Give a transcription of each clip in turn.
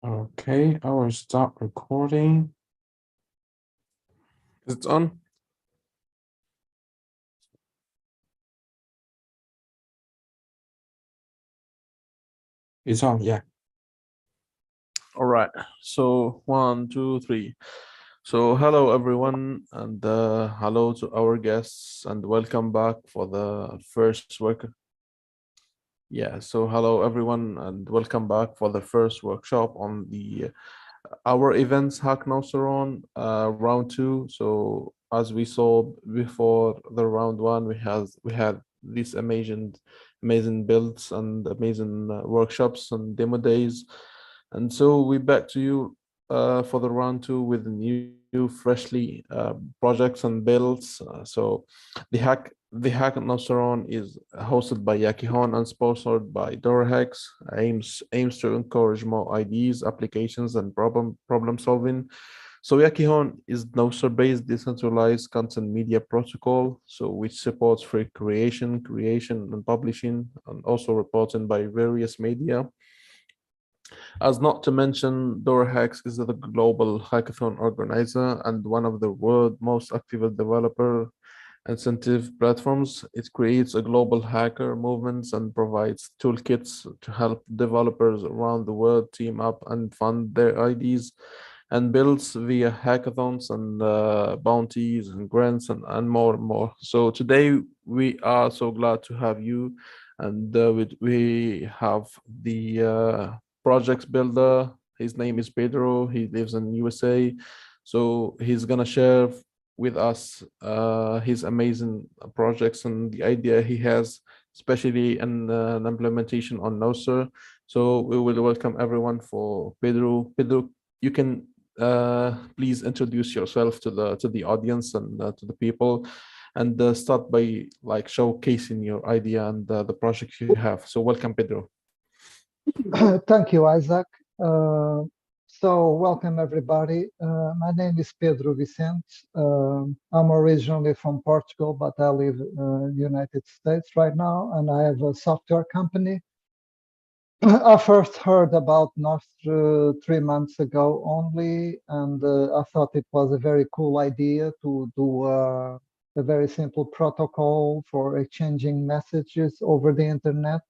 Okay, I will start recording. Is it on? It's on, yeah. All right. So 1, 2, 3. So hello everyone, and hello to our guests, and welcome back for the first work. Yeah. So hello everyone, and welcome back for the first workshop on the our events Hack-nostr-on round 2. So as we saw before the round 1, we had these amazing builds and amazing workshops and demo days, and so we back to you for the round 2 with new freshly projects and builds. So the Hack-nostr-on is hosted by Yakihon and sponsored by DoraHacks. Aims to encourage more ideas, applications, and problem solving. So Yakihon is Nostr-based decentralized content media protocol, so which supports free creation, and publishing, and also reporting by various media. As not to mention, DoraHacks is the global hackathon organizer and one of the world's most active developer incentive platforms. It creates a global hacker movements and provides toolkits to help developers around the world team up and fund their ideas and builds via hackathons and bounties and grants and more and more. So today we are so glad to have you, and we have the projects builder. His name is Pedro. He lives in USA. So he's gonna share with us his amazing projects and the idea he has, especially in an implementation on Nostr. So we will welcome everyone for Pedro. Pedro, you can please introduce yourself to the audience and to the people, and start by like showcasing your idea and the project you have. So welcome, Pedro. Thank you, Isaac. So welcome everybody. My name is Pedro Vicente. I'm originally from Portugal, but I live in the United States right now, and I have a software company. I first heard about Nostr 3 months ago only, and I thought it was a very cool idea to do a very simple protocol for exchanging messages over the internet,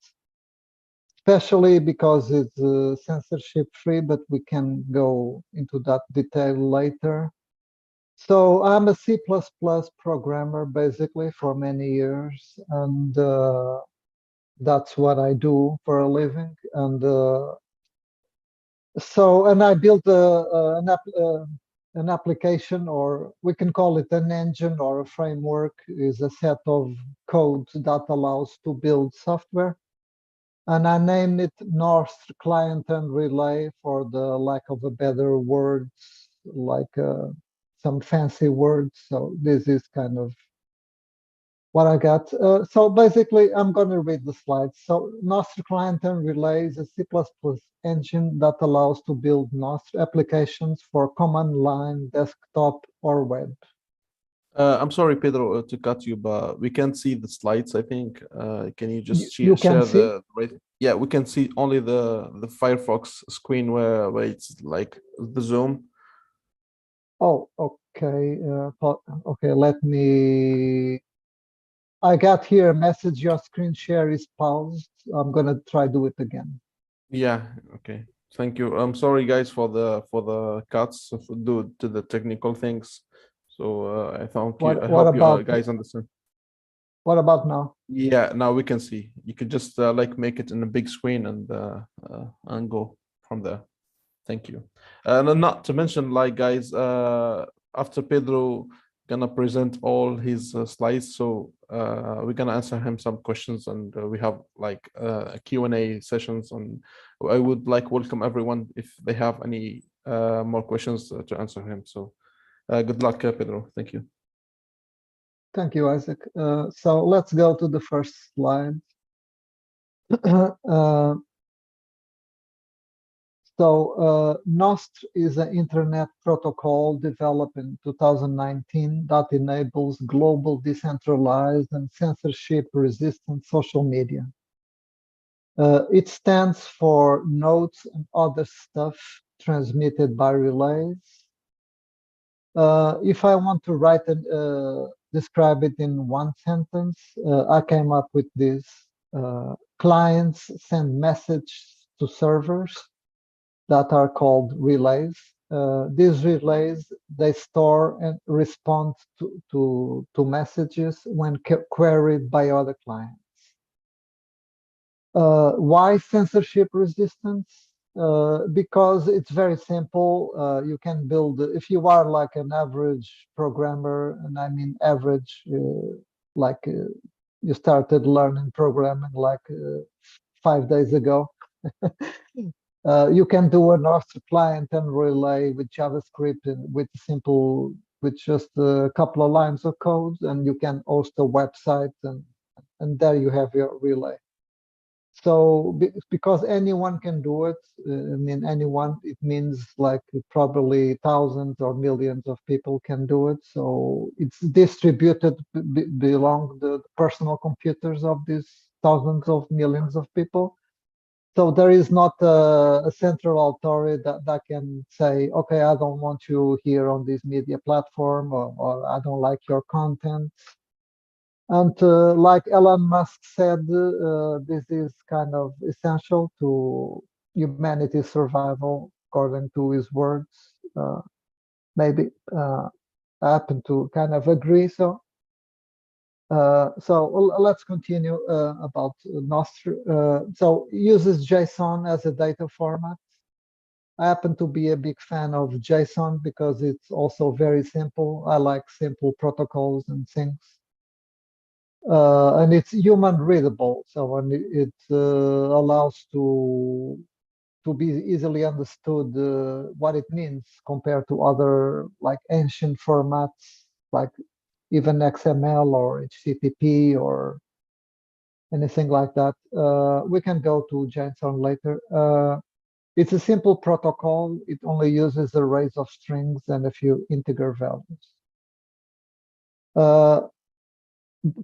especially because it's censorship free, but we can go into that detail later. So I'm a C++ programmer basically for many years, and that's what I do for a living. And and I built an application, or we can call it an engine or a framework, is a set of codes that allows to build software. And I named it Nostr Client and Relay for the lack of a better words, like some fancy words. So this is kind of what I got. So basically, I'm going to read the slides. So Nostr Client and Relay is a C++ engine that allows to build Nostr applications for command line, desktop, or web. I'm sorry, Pedro, to cut you, but we can't see the slides, I think. Can you just You can share see? the right? Yeah, we can see only the Firefox screen where it's like the zoom. Oh, okay. Okay, let me. I got here a message, your screen share is paused. I'm gonna try do it again. Yeah, okay. Thank you. I'm sorry guys for the cuts due to the technical things. So I hope you guys understand. What about now? Yeah, now we can see. You could just like make it in a big screen and go from there. Thank you. And not to mention, like guys, after Pedro gonna present all his slides, so we're gonna answer him some questions, and we have like a Q&A sessions. And I would like welcome everyone if they have any more questions to answer him. So good luck, Pedro. Thank you. Thank you, Isaac. So let's go to the first slide. Nostr is an internet protocol developed in 2019 that enables global decentralized and censorship-resistant social media. It stands for nodes and other stuff, transmitted by relays. If I want to write and describe it in one sentence, I came up with this. Clients send messages to servers that are called relays. These relays, they store and respond to messages when queried by other clients. Why censorship resistance? Because it's very simple. You can build, if you are like an average programmer, and I mean average, like you started learning programming like 5 days ago, you can do a Nostr client and relay with JavaScript and with just a couple of lines of code, and you can host a website, and there you have your relay. So because anyone can do it, I mean, anyone, it means like probably thousands or millions of people can do it. So it's distributed belong the personal computers of these thousands of millions of people. So there is not a central authority that can say, okay, I don't want you here on this media platform, or I don't like your content. And like Elon Musk said, this is kind of essential to humanity's survival, according to his words. Maybe I happen to kind of agree. So let's continue about Nostr. So uses JSON as a data format. I happen to be a big fan of JSON because it's also very simple. I like simple protocols and things. And it's human readable, so when it allows to be easily understood what it means compared to other like ancient formats, like even XML or HTTP or anything like that. We can go to JSON later. It's a simple protocol. It only uses arrays of strings and a few integer values.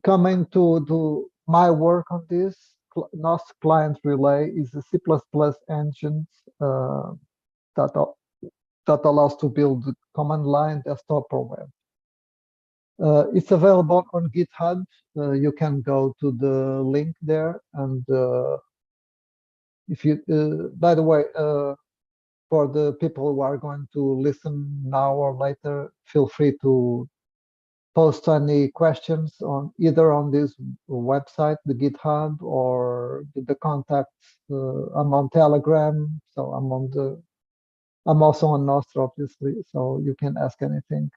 Coming to my work on this, Nostr client relay is a C++ engine that allows to build command line, desktop, or web. It's available on GitHub. You can go to the link there, and if you, by the way, for the people who are going to listen now or later, feel free to post any questions on either on this website, the GitHub, or the contacts. I'm on Telegram, so I'm also on Nostr, obviously, so you can ask anything.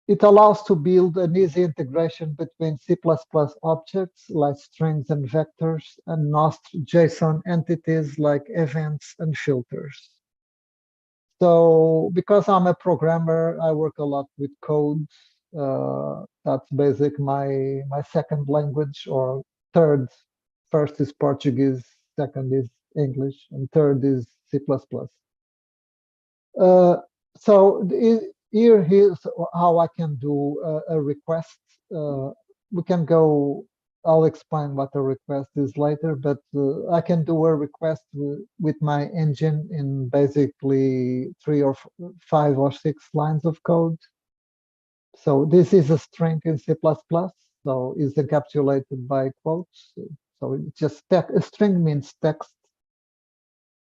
It allows to build an easy integration between C++ objects like strings and vectors, and Nostr JSON entities like events and filters. So because I'm a programmer, I work a lot with code. That's basic my second language, or third. First is Portuguese, second is English, and third is C++. So here's how I can do a request. We can go, I'll explain what a request is later, but I can do a request with my engine in basically 3 or 5 or 6 lines of code. So this is a string in C++, so it's encapsulated by quotes. So it's just a string means text.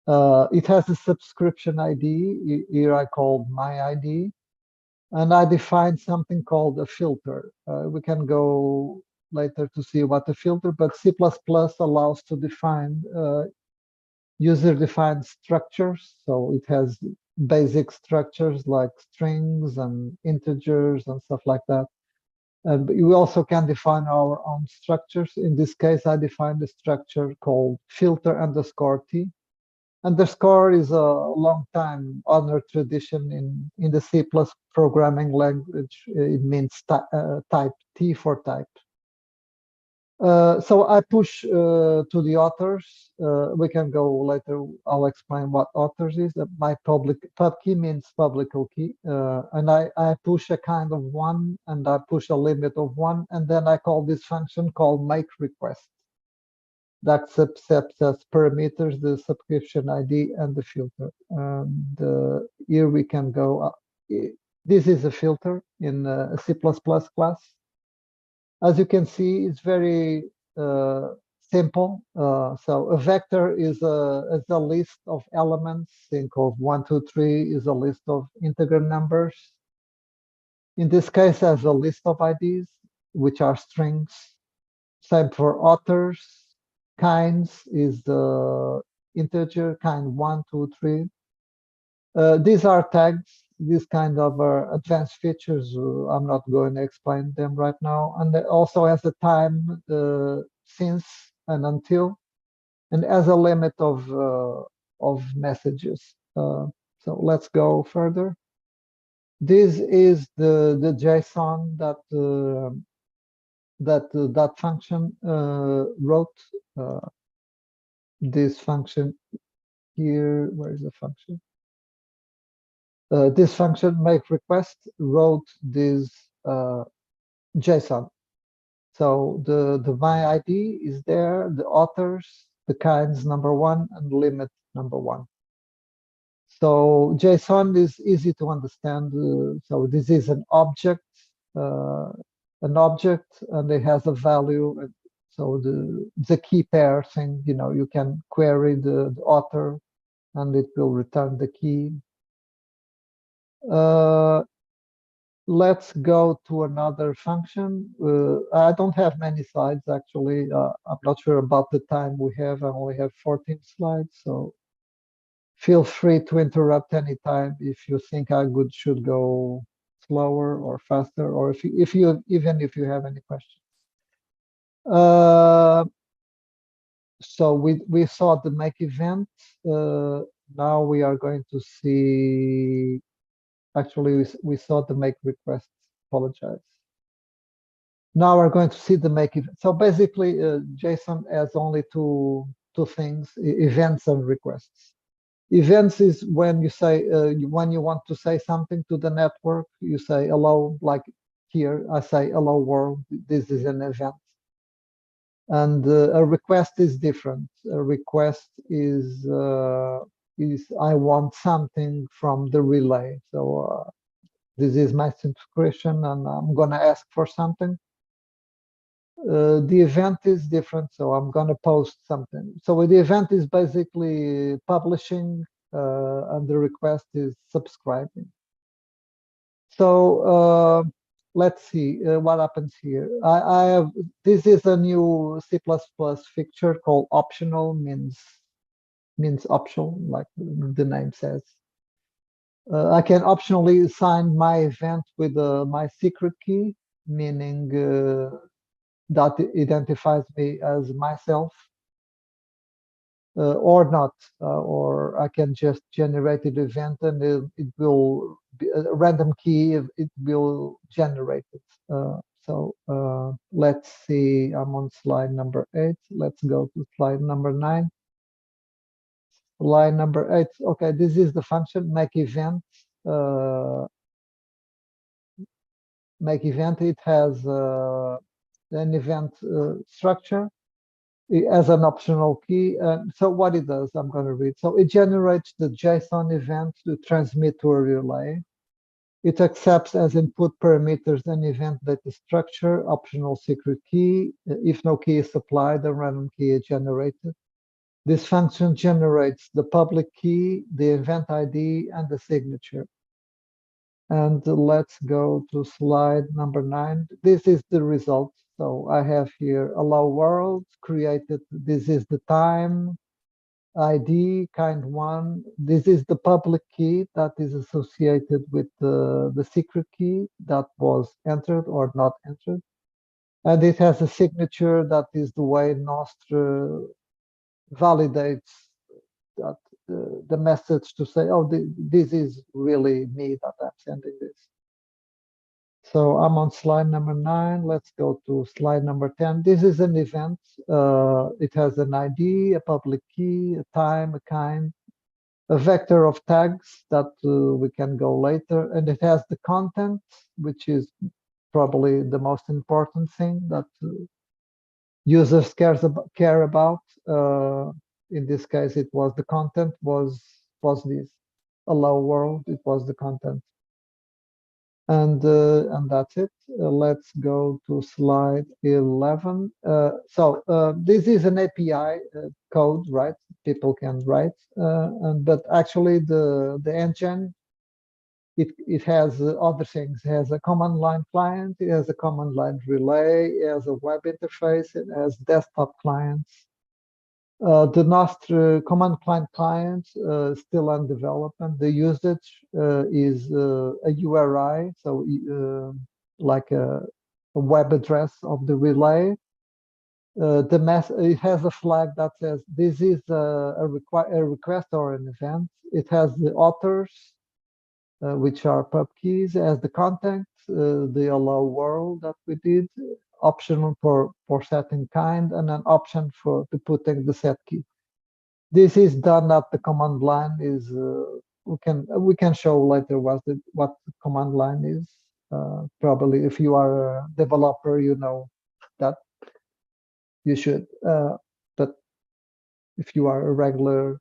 It has a subscription ID. Here I called my ID. And I defined something called a filter. We can go later to see what a filter, but C++ allows to define user-defined structures. So it has basic structures like strings and integers and stuff like that. And we also can define our own structures. In this case, I defined a structure called filter underscore T. Underscore is a long time honored tradition in the C+ programming language. It means type, T for type. So I push to the authors. We can go later. I'll explain what authors is. My pub key means public key. And I push a kind of 1, and I push a limit of 1. And then I call this function called make request. that accepts as parameters the subscription ID and the filter. And here we can go. This is a filter in a C++ class. As you can see, it's very simple. So a vector is a list of elements. Think of 1, 2, 3 is a list of integer numbers. In this case, as a list of IDs, which are strings. Same for authors. Kinds is the integer kind 1, 2, 3. These are tags. These kind of advanced features. I'm not going to explain them right now. And it also has a time since and until, and as a limit of messages. So let's go further. This is the JSON that function wrote. This function here. Where is the function? This function make request wrote this JSON. So the my ID is there, the authors, the kinds number 1, and limit number 1. So JSON is easy to understand. So this is an object, and it has a value. So the key pair thing, you can query the author, and it will return the key. Let's go to another function. I don't have many slides, actually. I'm not sure about the time we have. I only have 14 slides, so feel free to interrupt anytime if you think I should go slower or faster, or if you have any questions. So we saw the make event. Now we are going to see. Actually, we saw the make requests. Apologize. Now we're going to see the make event. So basically, JSON has only two things: events and requests. Events is when you say when you want to say something to the network, you say hello. Like here, I say hello world. This is an event. And a request is different. A request is I want something from the relay. So this is my subscription, and I'm gonna ask for something. The event is different, so I'm gonna post something. So the event is basically publishing, and the request is subscribing. So let's see what happens here. I have this is a new C++ feature called optional, means optional, like the name says. I can optionally assign my event with my secret key, meaning that identifies me as myself, or not, or I can just generate an event, and it will be a random key. It will generate it. So let's see. I'm on slide number 8. Let's go to slide number 9. Slide number 8. Okay, this is the function make event. Make event. It has an event structure as an optional key. So what it does, I'm going to read. So it generates the JSON event to transmit to a relay. It accepts as input parameters an event data structure, optional secret key. If no key is supplied, a random key is generated. This function generates the public key, the event ID, and the signature. And let's go to slide number 9. This is the result. So I have here hello world created. This is the time ID kind 1. This is the public key that is associated with the secret key that was entered or not entered. And it has a signature that is the way Nostr validates that the message to say, oh, this is really me that I'm sending this. So I'm on slide number 9. Let's go to slide number 10. This is an event. It has an ID, a public key, a time, a kind, a vector of tags that we can go later. And it has the content, which is probably the most important thing that users care about. In this case, it was the content was this allow world. It was the content, and that's it. Let's go to slide 11. This is an API code, right? People can write, but actually the engine, it has other things. It has a command line client, it has a command line relay, it has a web interface, it has desktop clients. The Nostr command client still in development. The usage is a URI, so like a web address of the relay. It has a flag that says this is a request or an event. It has the authors, which are pub keys, as the content, the allow world that we did, optional for setting kind, and an option for putting the set key. This is done at the command line. Is we can show later what the command line is. Probably if you are a developer, you know that you should. But if you are a regular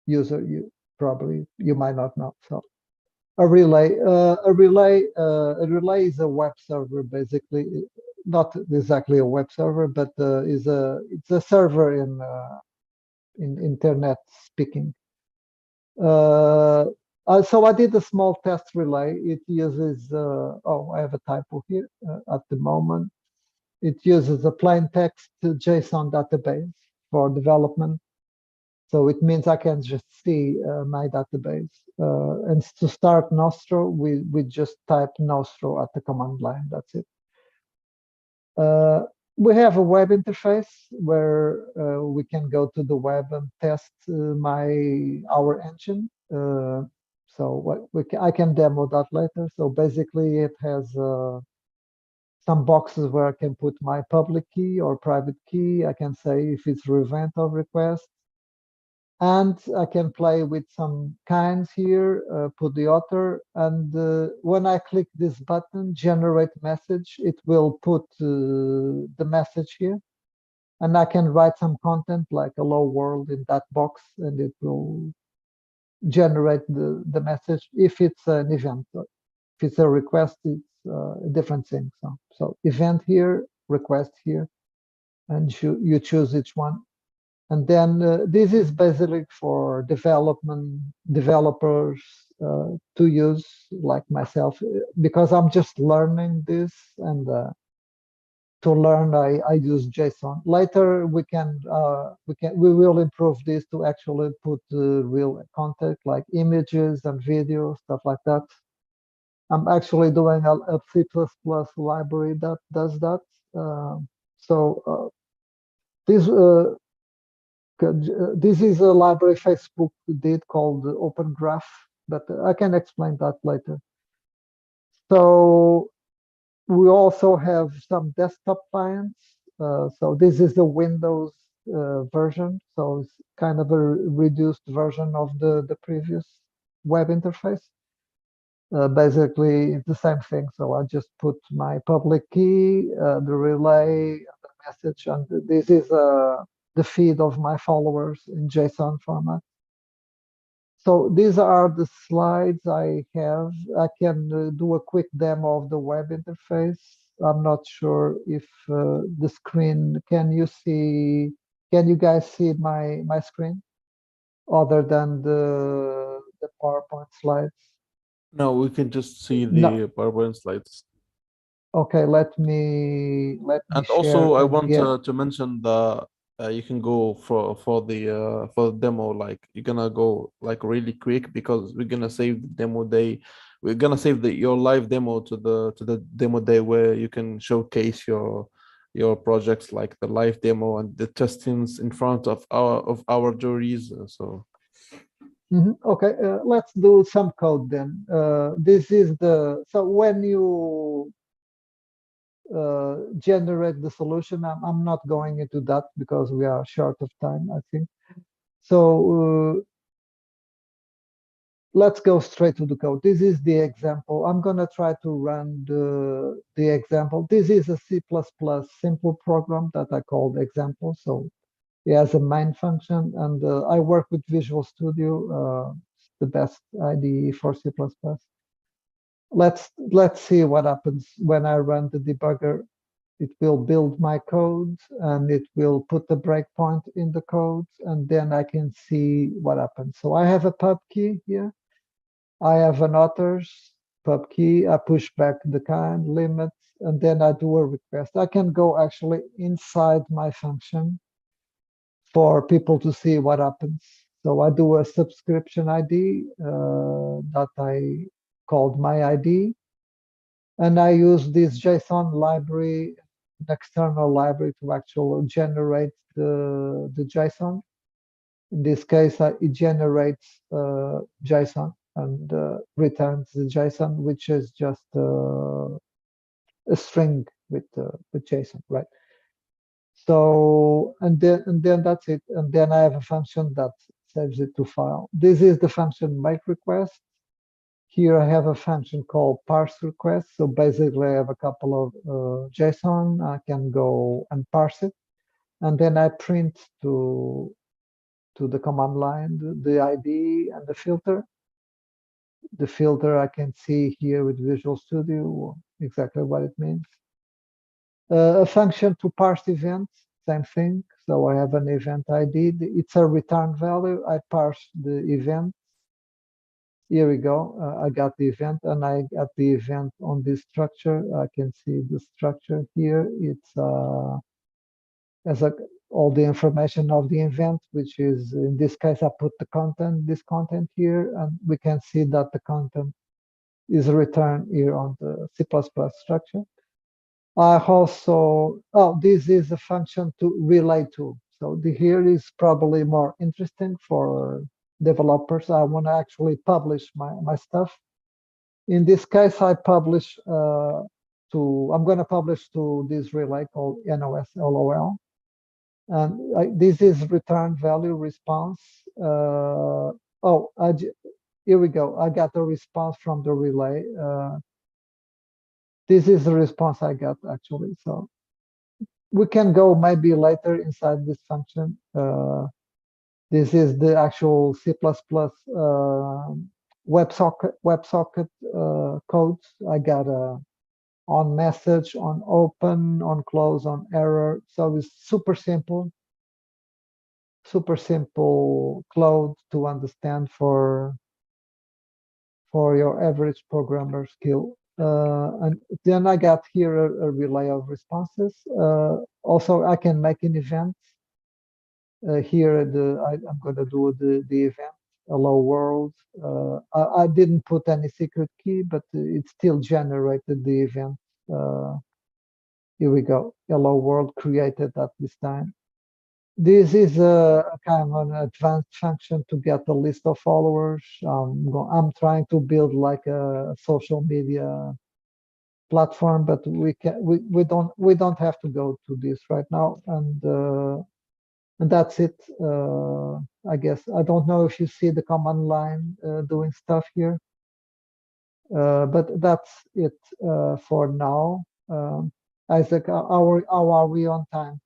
user, you might not know. So a relay is a web server, basically, not exactly a web server, but it's a server in internet speaking. So I did a small test relay. It uses I have a typo here at the moment. It uses a plain text JSON database for development. So it means I can just see my database. And to start Nostro, we just type Nostro at the command line. That's it. We have a web interface where we can go to the web and test our engine. I can demo that later. So basically, it has some boxes where I can put my public key or private key. I can say if it's event or request. And I can play with some kinds here, put the author, and when I click this button, generate message, it will put the message here, and I can write some content like hello world in that box, and it will generate the message if it's an event. If it's a request, it's a different thing. So event here, request here, and you choose each one. And then this is basically for developers to use, like myself, because I'm just learning this, and to learn I use JSON. Later we will improve this to actually put real content like images and videos, stuff like that. I'm actually doing a C++ library that does that. This is a library Facebook did called Open Graph, but I can explain that later. So we also have some desktop clients. So this is the Windows version. So it's kind of a reduced version of the previous web interface. Basically, it's the same thing. So I just put my public key, the relay, the message, and this is the feed of my followers in JSON format. So these are the slides I have. I can do a quick demo of the web interface. I'm not sure if the screen, can you guys see my screen other than the PowerPoint slides? No, we can just see No. the PowerPoint slides. Okay, let me And share also, I want again. to mention that you can go for the demo. Like you're gonna go like really quick because we're gonna save the demo day. We're gonna save your live demo to the demo day where you can showcase your projects, like the live demo and the testings in front of our juries. So Okay, let's do some code then. This is so when you generate the solution, I'm not going into that because we are short of time, I think. So let's go straight to the code. This is the example. I'm going to try to run the example. This is a C++ simple program that I called example. So it has a main function, and I work with Visual Studio, the best IDE for C++. Let's see what happens when I run the debugger. It will build my code, and it will put the breakpoint in the code, and then I can see what happens. So I have a pub key here. I have an authors pub key. I push back the kind limits, and then I do a request. I can go actually inside my function for people to see what happens. So I do a subscription ID that I called my ID. And I use this JSON library, an external library, to actually generate the JSON. In this case, it generates JSON and returns the JSON, which is just a string with JSON, right? So and then that's it. And then I have a function that saves it to file. This is the function make request. Here I have a function called parse request. So basically I have a couple of JSON. I can go and parse it. And then I print to the command line, the ID and the filter. The filter I can see here with Visual Studio, exactly what it means. A function to parse events, same thing. So I have an event ID. It's a return value. I parse the event. Here we go. I got the event, and I got the event on this structure. I can see the structure here. It's as all the information of the event, which is in this case, I put the content, this content here, and we can see that the content is returned here on the C++ structure. I also, this is a function to relay to. So here is probably more interesting for developers. I want to actually publish my stuff. In this case, I publish I'm going to publish to this relay called NOS-LOL. And this is return value response. Here we go. I got a response from the relay. This is the response I got actually. So we can go maybe later inside this function. This is the actual C++ WebSocket codes. I got a on message, on open, on close, on error. So it's super simple code to understand for your average programmer skill. And then I got here a relay of responses. Also, I can make an event. Here, I'm going to do the event, hello world. I didn't put any secret key, but it still generated the event. Here we go, hello world created at this time. This is a kind of an advanced function to get a list of followers. I'm trying to build like a social media platform, but we don't have to go to this right now. And that's it. I guess I don't know if you see the command line doing stuff here, but that's it for now. Isaac, how are we on time?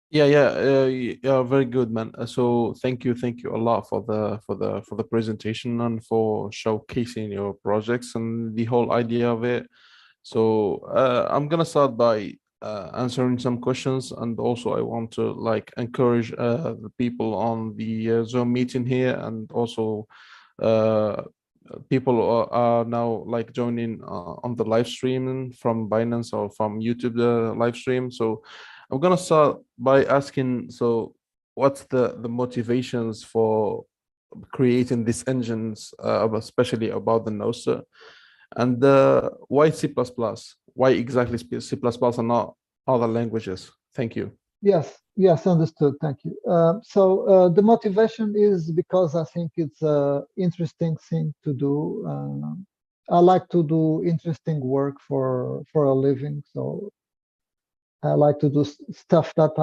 Yeah, very good, man. So thank you a lot for the presentation and for showcasing your projects and the whole idea of it. So I'm gonna start by answering some questions, and also I want to like encourage the people on the Zoom meeting here, and also people are now like joining on the live stream from Binance or from YouTube live stream. So I'm gonna start by asking, so what's the motivations for creating these engines, especially about the Nostr, and why C++? Why exactly C++ and not other languages? Thank you. Yes, understood. Thank you. So the motivation is because I think it's an interesting thing to do. I like to do interesting work for a living. So I like to do stuff that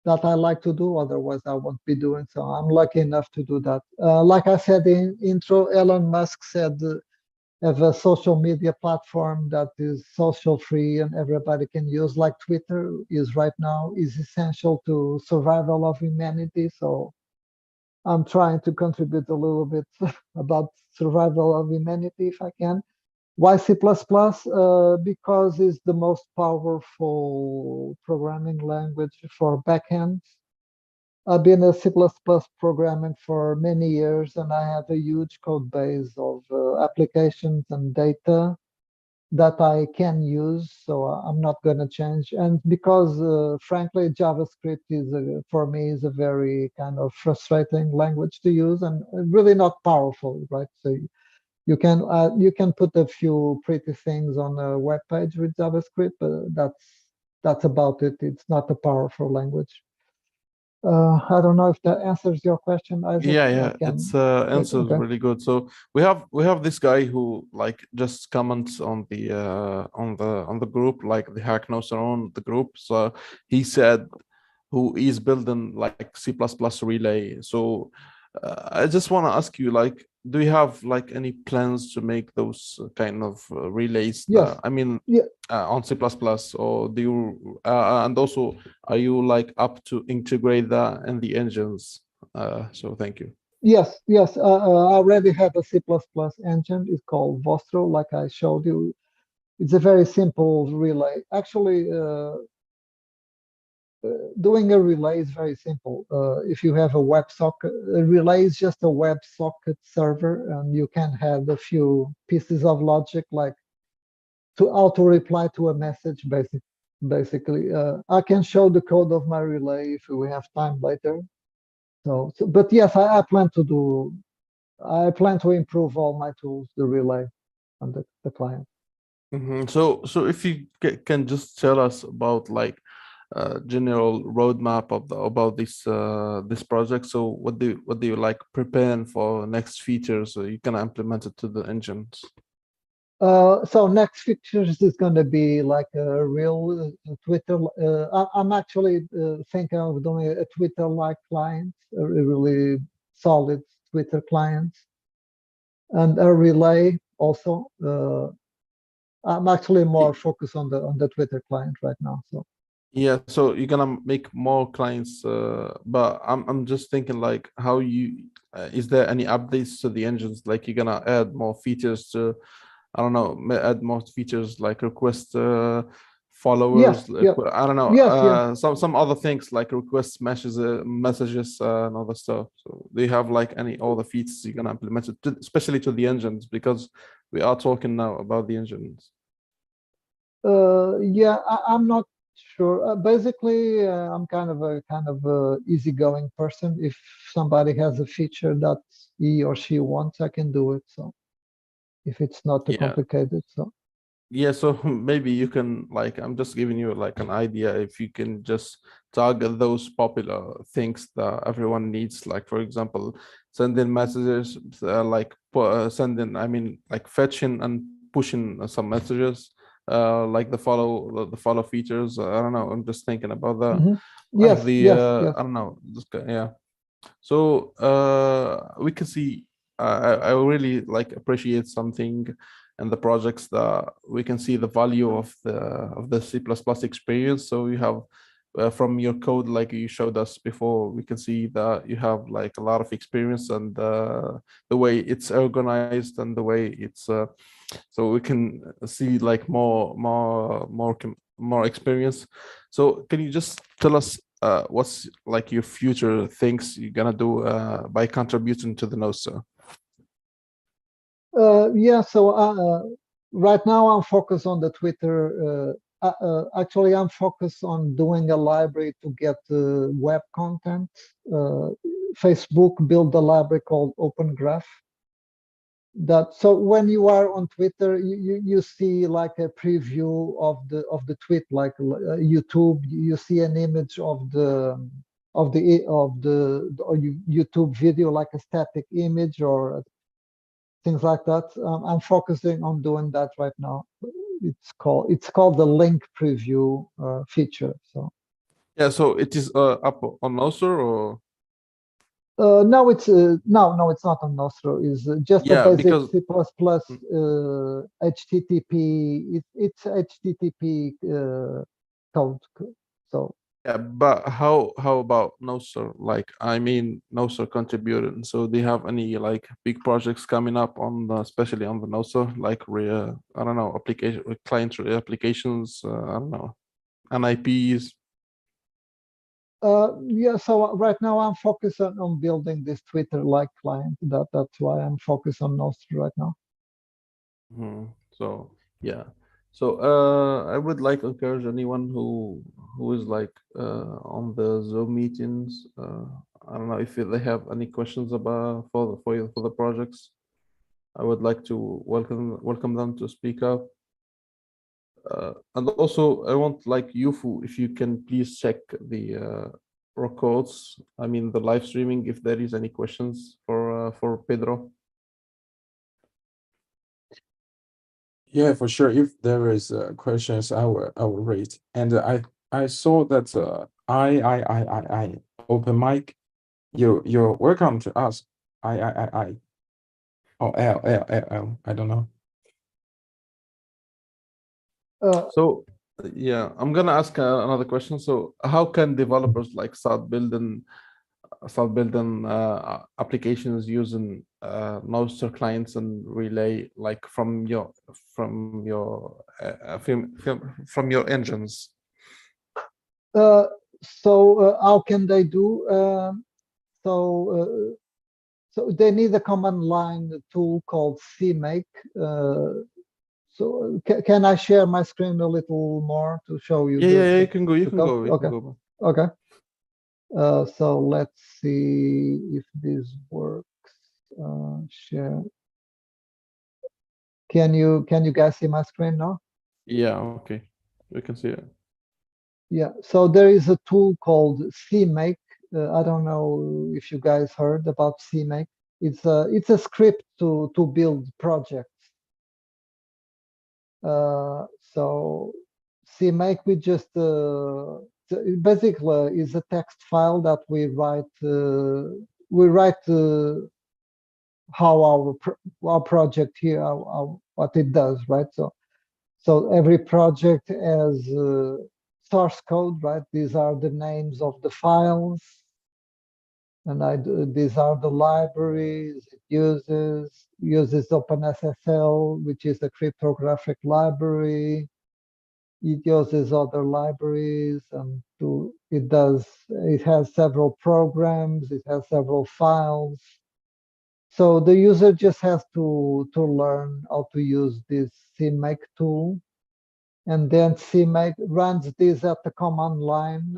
that I like to do. Otherwise, I won't be doing so. I'm lucky enough to do that. Like I said in intro, Elon Musk said, have a social media platform that is social free and everybody can use, like Twitter is right now, is essential to survival of humanity. So I'm trying to contribute a little bit about survival of humanity if I can. Why C++? Because it's the most powerful programming language for backends. I've been a C++ programming for many years, and I have a huge code base of applications and data that I can use, so I'm not going to change. And because, frankly, JavaScript is, for me, is a very kind of frustrating language to use and really not powerful, right? So you can put a few pretty things on a web page with JavaScript, but that's about it. It's not a powerful language. I don't know if that answers your question, Isaac. Yeah, it's answers Okay. really good. So we have this guy who like just comments on the group, like the Hack-nostr-on the group. So he said who is building like C++ relay. So I just want to ask you, like, do you have like any plans to make those kind of relays? Yes. I mean, Yeah. on C++, or do you? And also, are you like up to integrate that in the engines? So thank you. Yes. Yes. I already have a C++ engine. It's called Vostro, like I showed you. It's a very simple relay. Actually, doing a relay is very simple. If you have a WebSocket, a relay is just a WebSocket server, and you can have a few pieces of logic like to auto reply to a message. Basically, I can show the code of my relay if we have time later. But yes, I plan to do. I plan to improve all my tools, the relay, and the client. So if you can just tell us about like general roadmap of about this project. So what do you like preparing for next features so you can implement it to the engines? So next features is going to be like a real Twitter. I'm actually thinking of doing a Twitter-like client, a really solid Twitter client, and a relay also. I'm actually more focused on the Twitter client right now. So Yeah, so you're gonna make more clients, but I'm just thinking like how you is there any updates to the engines? Like you're gonna add more features to, I don't know, add more features like request followers. yes, yeah, I don't know, yes. some other things like request messages and other stuff. So do you have like any other features you're gonna implement it, especially to the engines, because we are talking now about the engines. Yeah, I'm not sure. Basically, I'm kind of a easygoing person. If somebody has a feature that he or she wants, I can do it. So if it's not too Yeah. complicated, so Yeah, so maybe you can like I'm just giving you like an idea if you can just target those popular things that everyone needs, like for example, sending messages, sending, I mean, like fetching and pushing some messages, like the follow features. I don't know. I'm just thinking about that, mhm. like Yes, the yes, yes. I don't know, yeah. So we can see I really like appreciate something in the projects that we can see the value of the C++ experience. So you have from your code, like you showed us before, we can see that you have like a lot of experience and the way it's organized and the way it's so we can see like more experience. So can you just tell us what's like your future things you're gonna do by contributing to the Nostr? Yeah. So right now I'm focused on the Twitter. Actually, I'm focused on doing a library to get web content. Facebook built a library called Open Graph. That so when you are on Twitter, you see like a preview of the tweet, like YouTube. You see an image of the YouTube video, like a static image or things like that. I'm focusing on doing that right now. It's called the link preview feature. So Yeah, so it is up on Nostr or No, it's not on Nostro. It's just a yeah, basic because C++ mm, HTTP. It's HTTP code. So yeah, but how about Nostr? Like, I mean, Nostr contributed. So do you have any like big projects coming up on the, especially on the Nostr, like I don't know, application client applications, I don't know, NIPs. yeah. So right now I'm focused on building this Twitter-like client. That's why I'm focused on Nostro right now. So yeah. So I would like encourage anyone who is like on the Zoom meetings. I don't know if they have any questions about for the projects. I would like to welcome them to speak up. And also, I want like Yufu, if you can please check the records. I mean the live streaming. If there is any questions for Pedro. Yeah, for sure. If there is questions, I will raise. And I saw that I open mic. You're welcome to ask. I or L. I don't know. So yeah, I'm gonna ask another question. So how can developers like start building applications using Nostr clients and Relay like from your engines? So how can they do? So so they need a command line tool called CMake. So can I share my screen a little more to show you Yeah, you can go, you the can code? go, you can Okay, go. okay. So let's see if this works. Share. Can you guys see my screen now? Yeah, okay, we can see it. Yeah. So there is a tool called CMake. I don't know if you guys heard about CMake. It's a script to build projects. So CMake we just basically is a text file that we write. We write how our project here, what it does, right? So every project has source code, right? These are the names of the files, and these are the libraries it uses OpenSSL, which is a cryptographic library. It uses other libraries, and it has several programs, it has several files. So the user just has to learn how to use this CMake tool, and then CMake runs this at the command line,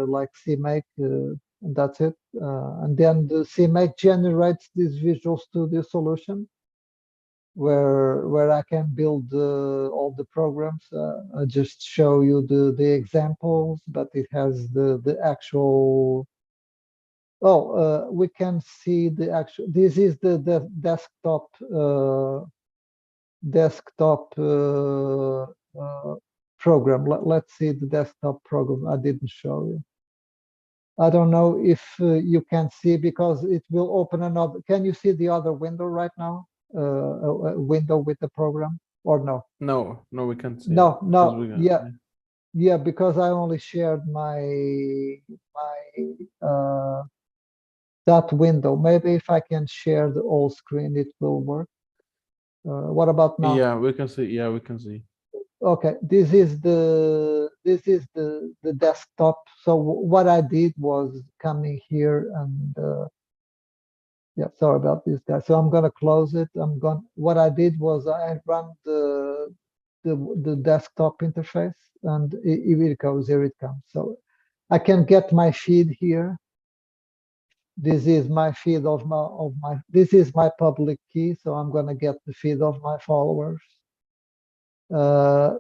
like CMake, and that's it. And then the CMake generates this Visual Studio solution where I can build all the programs. I just show you the examples, but it has the actual. Oh, we can see the actual. This is the desktop program. Let's see the desktop program. I didn't show you. I don't know if you can see, because it will open another. Can you see the other window right now? A window with the program, or no? No, we can't see it No, because no, we got yeah, yeah, because I only shared my that window. Maybe if I can share the whole screen, it will work. What about now? yeah, we can see. Yeah, we can see. Okay, this is the desktop. So what I did was coming here and yeah, sorry about this guy. So I'm gonna close it. What I did was I run the desktop interface, and here it goes. Here it comes. So I can get my feed here. This is my feed of my. This is my public key. So I'm gonna get the feed of my followers.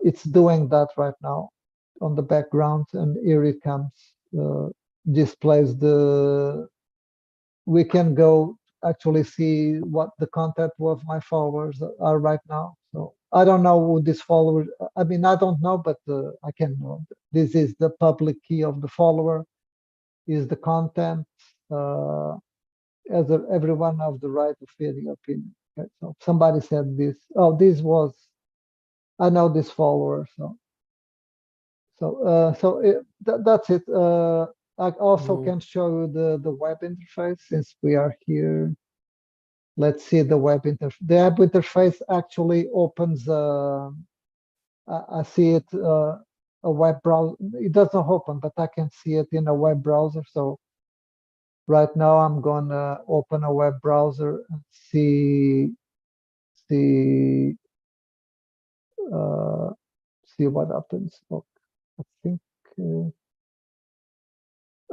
It's doing that right now on the background, and here it comes. Displays we can go actually see what the content of my followers are right now. So I don't know who this follower. I mean, I don't know, but I can know. This is the public key of the follower, is the content, as everyone has the right to feed the opinion. Okay, so somebody said this. Oh, this was, I know this follower. That's it. I also can show you the web interface since we are here. Let's see the web interface. The web interface actually opens. I see it a web browser. It doesn't open, but I can see it in a web browser. So right now I'm gonna open a web browser and see what happens. Oh, I think.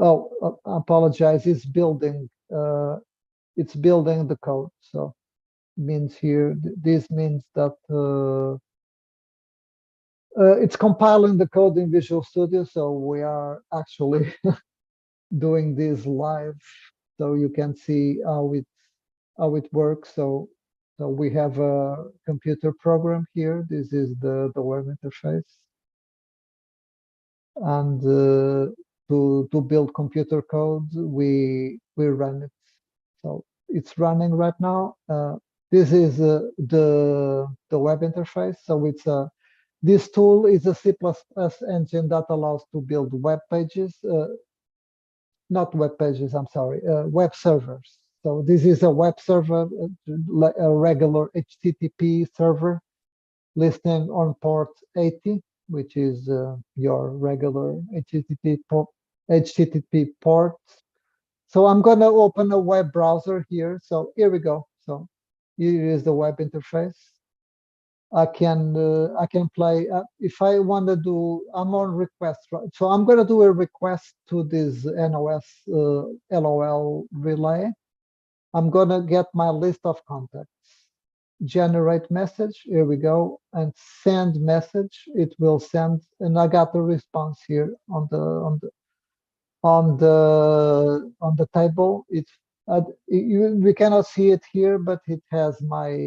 I apologize. It's building. It's building the code. So means here. This means that it's compiling the code in Visual Studio. So we are actually doing this live, so you can see how it works. So we have a computer program here. This is the web interface, and to build computer code, we run it. So it's running right now. This is the web interface. So it's this tool is a C++ engine that allows to build web pages. Not web pages, I'm sorry, web servers. So this is a web server, a regular HTTP server listening on port 80, which is your regular HTTP port. So I'm going to open a web browser here. So here we go. So here is the web interface. I can play if I want to do. I'm on request, right? So I'm going to do a request to this NOS LOL relay. I'm going to get my list of contacts, generate message. Here we go, and send message. It will send, and I got the response here on the table. It's we cannot see it here, but it has my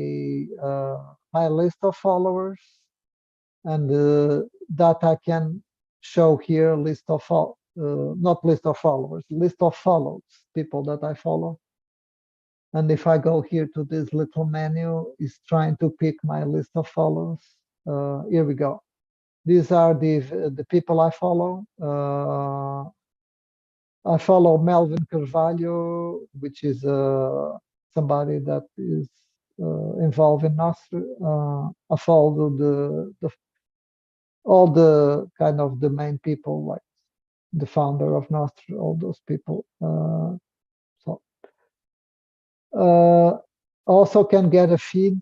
my list of followers, and that I can show here list of not list of followers, list of follows, people that I follow. And if I go here to this little menu, it's trying to pick my list of followers. Here we go. These are the people I follow. I follow Melvin Carvalho, which is somebody that is involved in Nostr. I follow all the kind of the main people, like the founder of Nostr, all those people. Also can get a feed.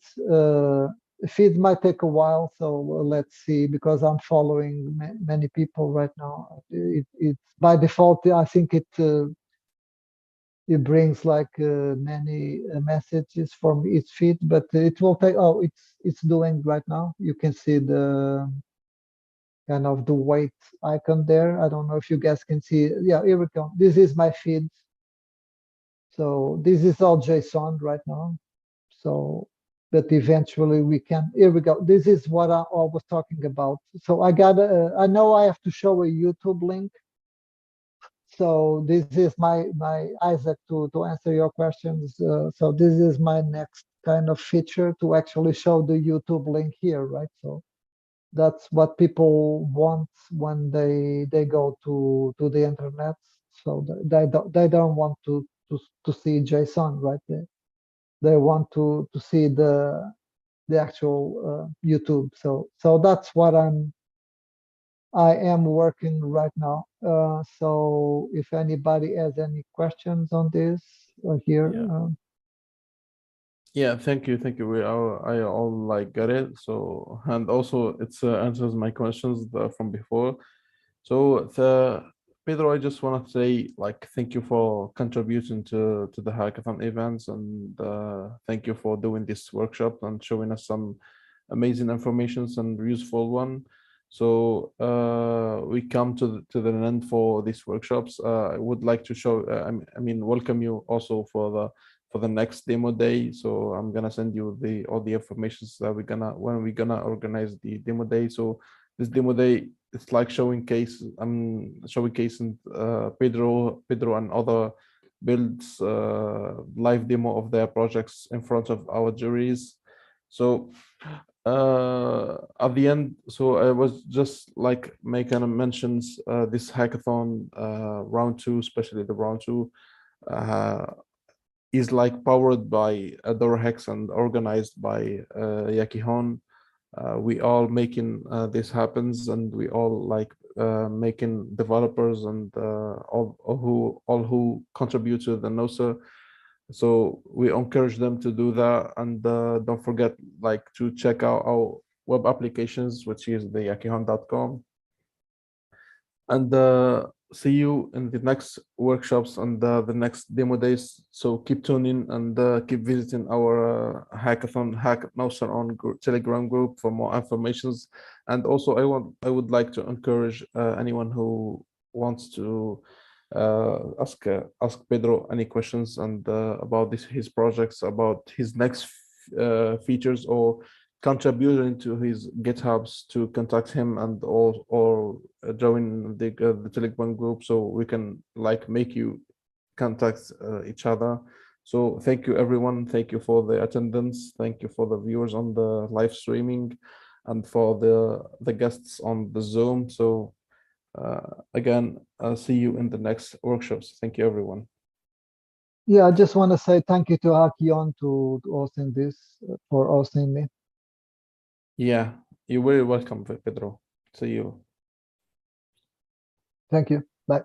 Feed might take a while, so let's see, because I'm following many people right now. It's by default, I think it brings like many messages from each feed, but it will take. Oh, it's doing right now. You can see the kind of the weight icon there. I don't know if you guys can see. Yeah, here we go. This is my feed. So this is all JSON right now. So, but eventually we can, here we go. This is what I was talking about. So I know I have to show a YouTube link. So this is my Isaac, to answer your questions. So this is my next kind of feature, to actually show the YouTube link here, right? So that's what people want when they go to the internet. So they don't want to see JSON, right? They want to see the actual YouTube. So that's what I am working right now. So if anybody has any questions on this here. Yeah, thank you. I all like got it. So, and also it's answers my questions from before. So Pedro, I just want to say like thank you for contributing to the hackathon events, and thank you for doing this workshop and showing us some amazing informations and useful one. So we come to the end for these workshops. I would like to show, I mean, welcome you also for the next demo day. So I'm gonna send you all the information that when we're gonna organize the demo day. So this demo day it's like showcasing Pedro and other builds live demo of their projects in front of our juries. So at the end, so I was just like making mentions this hackathon round 2, especially the round 2 is like powered by DoraHacks and organized by Yakihon. We all making this happens, and we all like making developers and all who contribute to the Nostr. So we encourage them to do that, and don't forget like to check out our web applications, which is the yakihon.com. And see you in the next workshops and the next demo days. So keep tuning and keep visiting our hackathon Hack-nostr-on Telegram group for more informations. And also I would like to encourage anyone who wants to ask Pedro any questions and about his projects, about his next features, or contributing to his GitHubs, to contact him and or join the Telegram group, so we can like make you contact each other. So thank you everyone. Thank you for the attendance. Thank you for the viewers on the live streaming, and for the guests on the Zoom. So again, I'll see you in the next workshops. Thank you everyone. Yeah, I just want to say thank you to Hack-nostr-on to hosting this, for hosting me. Yeah, you're very welcome, Pedro. See you. Thank you. Bye.